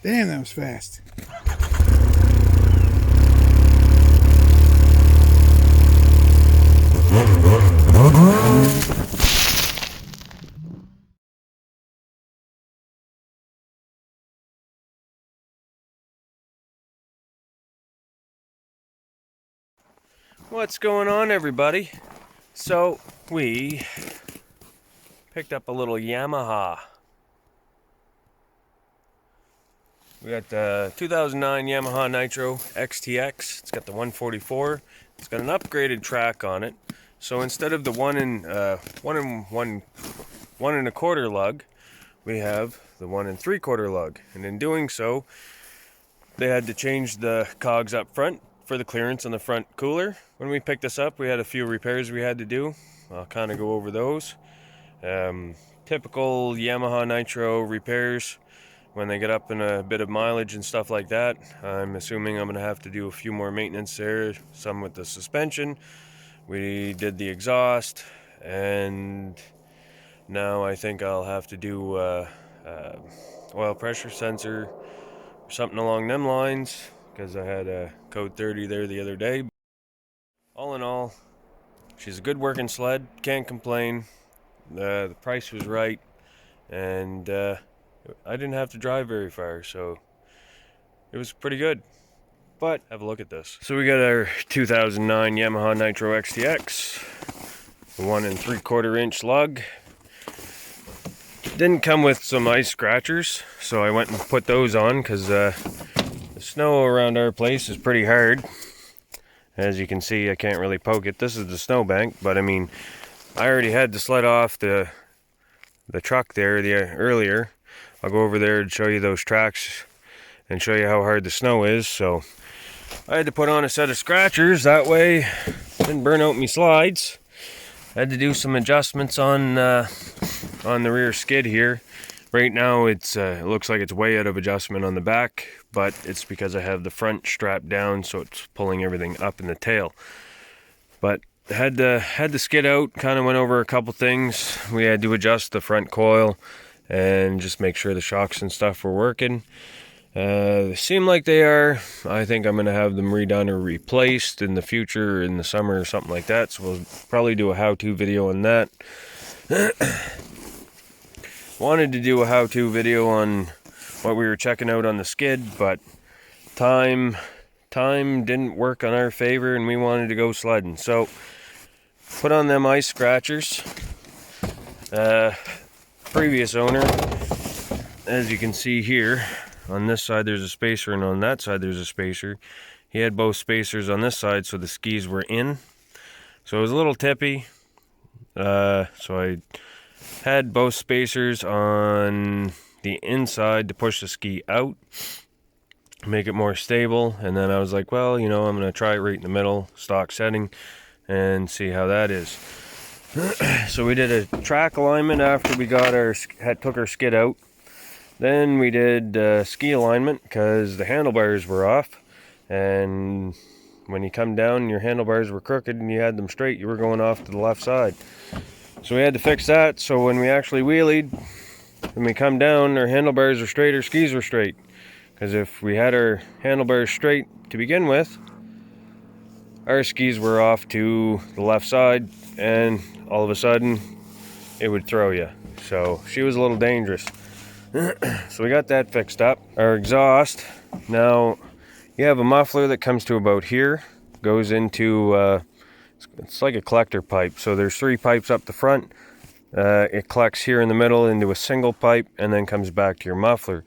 Damn, that was fast. What's going on, everybody? So we picked up a little Yamaha. We got the 2009 Yamaha Nytro XTX. It's got the 144. It's got an upgraded track on it. So instead of the one and a quarter lug, we have the 1 3/4 lug. And in doing so, they had to change the cogs up front for the clearance on the front cooler. When we picked this up, we had a few repairs we had to do. I'll kind of go over those. Typical Yamaha Nytro repairs when they get up in a bit of mileage and stuff like that. I'm assuming I'm going to have to do a few more maintenance there, some with the suspension. We did the exhaust, and now I think I'll have to do oil pressure sensor or something along them lines, because I had a code 30 there the other day. All in all, she's a good working sled, can't complain. The price was right, and I didn't have to drive very far, so it was pretty good. But have a look at this. So we got our 2009 Yamaha Nytro XTX, 1 3/4 inch lug. Didn't come with some ice scratchers, so I went and put those on because the snow around our place is pretty hard. As you can see, I can't really poke it. This is the snowbank, but I mean, I already had the sled off the truck there earlier. I'll go over there and show you those tracks and show you how hard the snow is. So I had to put on a set of scratchers, that way I didn't burn out my slides. I had to do some adjustments on the rear skid here. Right now it looks like it's way out of adjustment on the back, but it's because I have the front strapped down, so it's pulling everything up in the tail. But had the skid out, kind of went over a couple things. We had to adjust the front coil and just make sure the shocks and stuff were working. They seem like they are. I think I'm going to have them redone or replaced in the future, in the summer or something like that. So we'll probably do a how-to video on that. Wanted to do a how-to video on what we were checking out on the skid, but time didn't work on our favor, and we wanted to go sledding. So put on them ice scratchers. Previous owner, as you can see here, on this side there's a spacer and on that side there's a spacer. He had both spacers on this side, so the skis were in. So it was a little tippy. So I had both spacers on the inside to push the ski out, make it more stable. And then I was like, well, you know, I'm going to try it right in the middle, stock setting, and see how that is. So we did a track alignment after we got took our skid out. Then we did ski alignment because the handlebars were off, and when you come down, your handlebars were crooked and you had them straight, you were going off to the left side. So we had to fix that, so when we actually wheelied, when we come down, our handlebars are straight, our skis were straight. Because if we had our handlebars straight to begin with, our skis were off to the left side, and all of a sudden, it would throw you. So she was a little dangerous. So we got that fixed up. Our exhaust, now you have a muffler that comes to about here, goes into, it's like a collector pipe. So there's 3 pipes up the front. It collects here in the middle into a single pipe and then comes back to your muffler.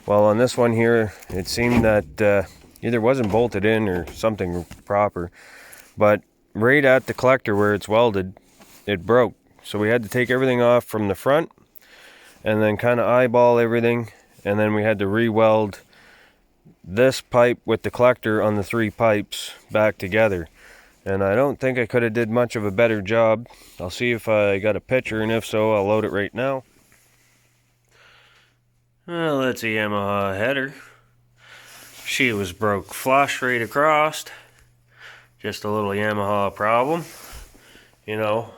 Well, on this one here, it seemed that either wasn't bolted in or something proper, but right at the collector where it's welded, it broke. So we had to take everything off from the front and then kind of eyeball everything, and then we had to re-weld this pipe with the collector on the 3 pipes back together. And I don't think I could have did much of a better job. I'll see if I got a picture, and if so, I'll load it right now. Well, that's a Yamaha header. She was broke flush right across. Just a little Yamaha problem. You know,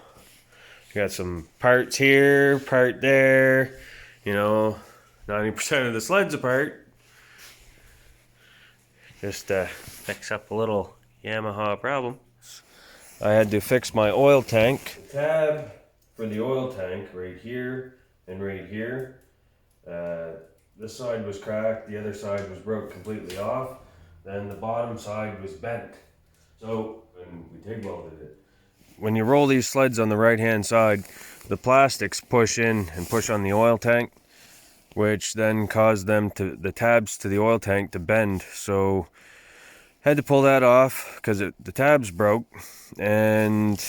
got some parts here, part there. You know, 90% of the sled's apart. just to fix up a little Yamaha problem. I had to fix my oil tank. The tab for the oil tank right here and right here. This side was cracked, the other side was broke completely off. Then the bottom side was bent. So, and we TIG welded it. When you roll these sleds on the right hand side, the plastics push in and push on the oil tank, which then caused the tabs to the oil tank to bend. So had to pull that off because the tabs broke, and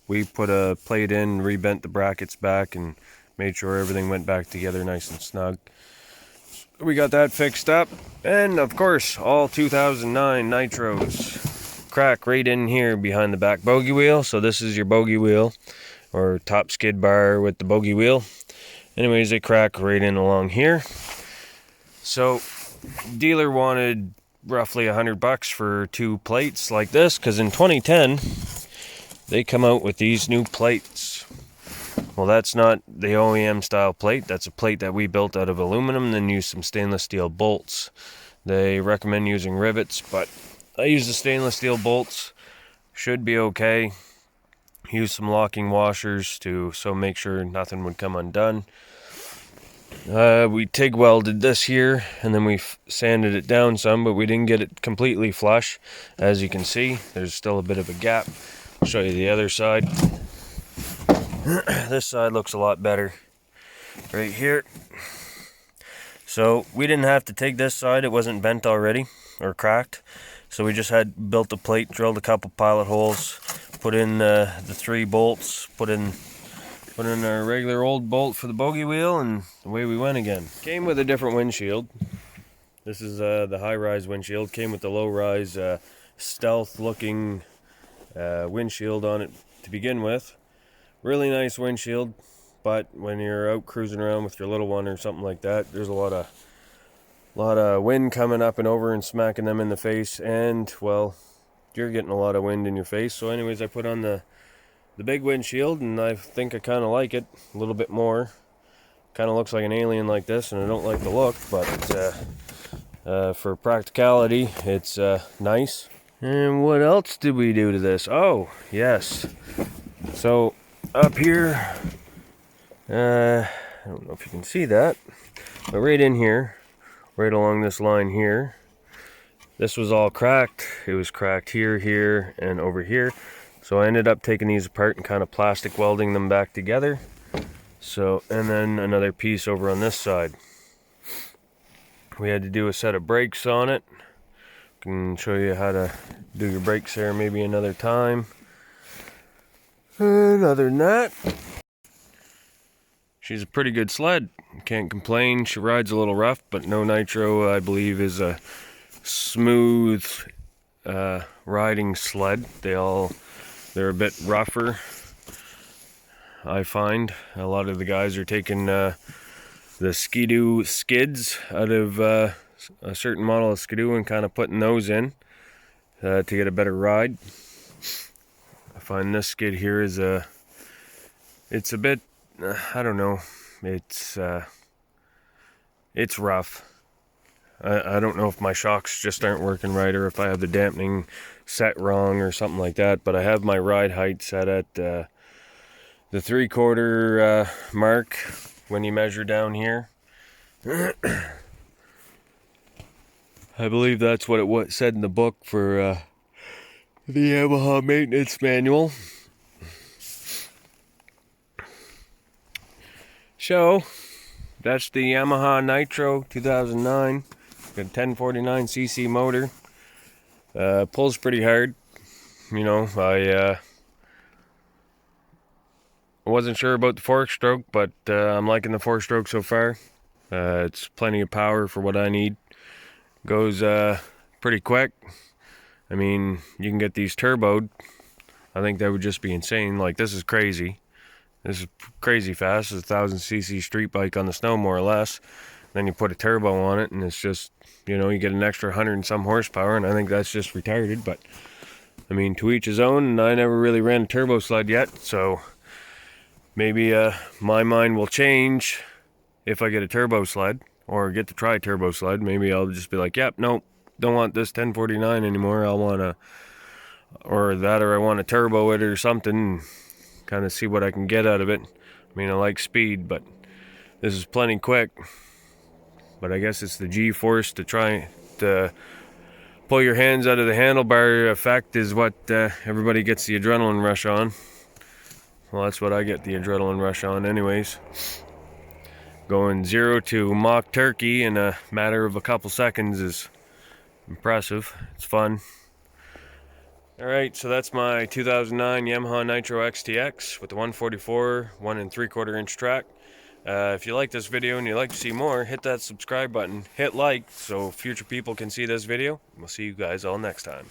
we put a plate in, rebent the brackets back, and made sure everything went back together nice and snug. We got that fixed up, and of course all 2009 Nitros crack right in here behind the back bogey wheel. So this is your bogey wheel or top skid bar with the bogey wheel. Anyways, they crack right in along here. So dealer wanted roughly $100 for 2 plates like this, because in 2010 they come out with these new plates. Well, that's not the OEM style plate. That's a plate that we built out of aluminum, then used some stainless steel bolts. They recommend using rivets, but I use the stainless steel bolts. Should be okay. Use some locking washers so make sure nothing would come undone. We TIG welded this here, and then we sanded it down some, but we didn't get it completely flush. As you can see, there's still a bit of a gap. I'll show you the other side. This side looks a lot better right here. So we didn't have to TIG this side. It wasn't bent already or cracked. So we just had built a plate, drilled a couple pilot holes, put in the 3 bolts, put in our regular old bolt for the bogey wheel, and away we went again. Came with a different windshield. This is the high-rise windshield. Came with the low-rise stealth looking windshield on it to begin with. Really nice windshield, but when you're out cruising around with your little one or something like that, there's a lot of wind coming up and over and smacking them in the face, and well, you're getting a lot of wind in your face. So anyways, I put on the big windshield, and I think I kind of like it a little bit more. Kind of looks like an alien like this, and I don't like the look, but for practicality, it's nice. And what else did we do to this? Oh, yes. So up here, I don't know if you can see that, but right in here, right along this line here, this was all cracked. It was cracked here, here, and over here. So I ended up taking these apart and kind of plastic welding them back together. So, and then another piece over on this side. We had to do a set of brakes on it. I can show you how to do your brakes there maybe another time. And other than that, she's a pretty good sled. Can't complain. She rides a little rough, but no Nitro, I believe, is a smooth riding sled. They're a bit rougher, I find. A lot of the guys are taking the Skidoo skids out of a certain model of Skidoo and kind of putting those in to get a better ride. I find this skid here is it's a bit, I don't know, it's rough. I don't know if my shocks just aren't working right, or if I have the dampening set wrong or something like that, but I have my ride height set at the 3/4 mark when you measure down here. I believe that's what it said in the book for the Yamaha maintenance manual. So that's the Yamaha Nytro 2009. Got a 1049cc motor. Pulls pretty hard. You know, I wasn't sure about the 4-stroke, but I'm liking the 4-stroke so far. It's plenty of power for what I need. Goes pretty quick. I mean, you can get these turboed. I think that would just be insane. Like, this is crazy. This is crazy fast. It's a 1000cc street bike on the snow, more or less. Then you put a turbo on it, and it's just, you know, you get an extra 100 and some horsepower, and I think that's just retarded. But I mean, to each his own. And I never really ran a turbo sled yet, so maybe my mind will change if I get a turbo sled or get to try a turbo sled. Maybe I'll just be like, yep, nope, don't want this 1049 anymore. I'll want to, or I want to turbo it or something, kind of see what I can get out of it. I mean, I like speed, but this is plenty quick. But I guess it's the G-force to try to pull your hands out of the handlebar effect is what everybody gets the adrenaline rush on. Well, that's what I get the adrenaline rush on anyways. Going 0 to mock turkey in a matter of a couple seconds is impressive. It's fun. Alright, so that's my 2009 Yamaha Nytro XTX with the 144 1 3/4 inch track. If you like this video and you'd like to see more, hit that subscribe button, hit like so future people can see this video. We'll see you guys all next time.